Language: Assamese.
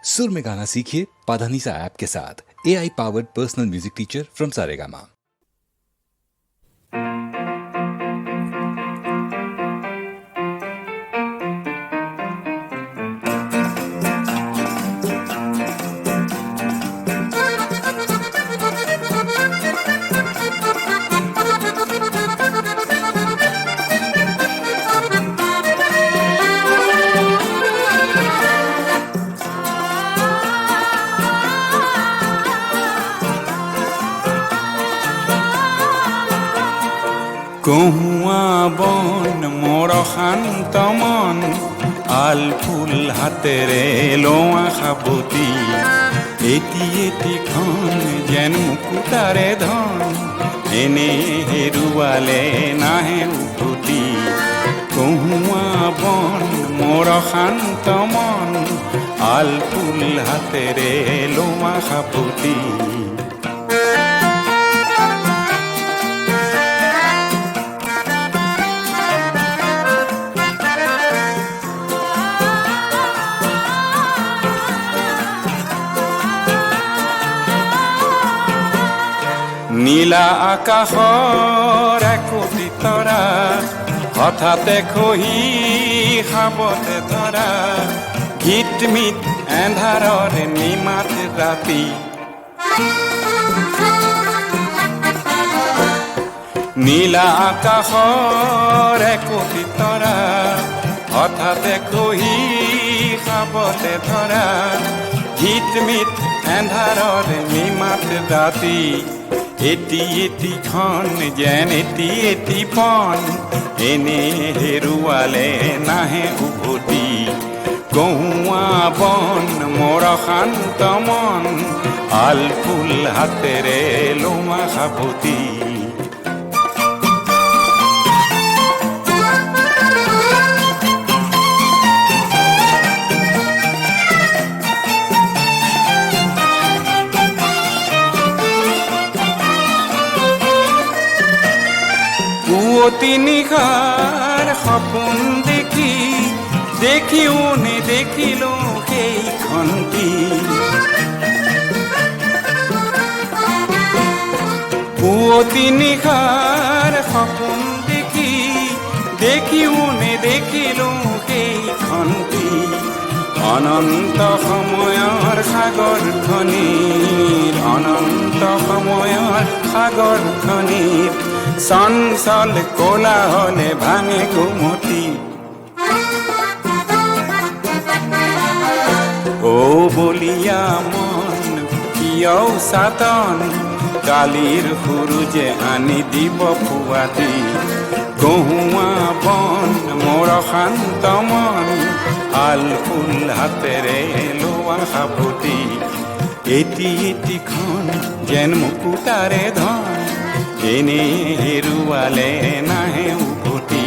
सुर में गाना सीखिए पाधानीसा ऐप के साथ। AI powered personal music teacher from Saregama. কহুয়া বন মোর শান্ত মন আল ফুল হাতেৰে লোৱা সাবতি এটি এটিখন যেন মুকুতাৰে ধন এনে হেৰুৱালে নাহে উভতি। কহুয়া বন মোৰ শান্ত মন আল ফুল হাতেৰে লোৱা সাবতি। নীলা আকাশৰ একোটি তৰা হঠাতে খহি সাবতে ধৰা গীতমিত এন্ধাৰৰ নিমাত ৰাতি। নীলা আকাশৰ একোটি তৰা হঠাতে খহি সাবতে ধৰা গীতমিত এন্ধাৰৰ নিমাত ৰাতি। এটি এটিখন যেন এটি এটি পন এনে হেৰুৱালে নাহে উভতি। কহুৱা বন মোৰ শান্ত মন আল ফুল হাতেৰে লোৱা সাবতি। পুৱতি নিশাৰ সপোন দেখি দেখিও নেদেখিলো সেইখন কি। পুৱতি নিশাৰ সপোন দেখি দেখিও নেদেখিলো সেইখন কি। অনন্ত সময়ৰ সাগৰখনিত অনন্ত সময়ৰ সাগৰখনিত চঞ্চল কোলাহলে ভাঙে ঘুমতি। ও বলিয়া মন কিয় চাতন কালিৰ সূৰুজে আনি দিব পুৱাতি। কহুৱা বন মোৰ শান্ত মন আল ফুল হাতেৰে লোৱা সাবতি। এটি এটিখন যেন মুকুতাৰে ধন এনে হেৰুৱালে নাহে উভতি।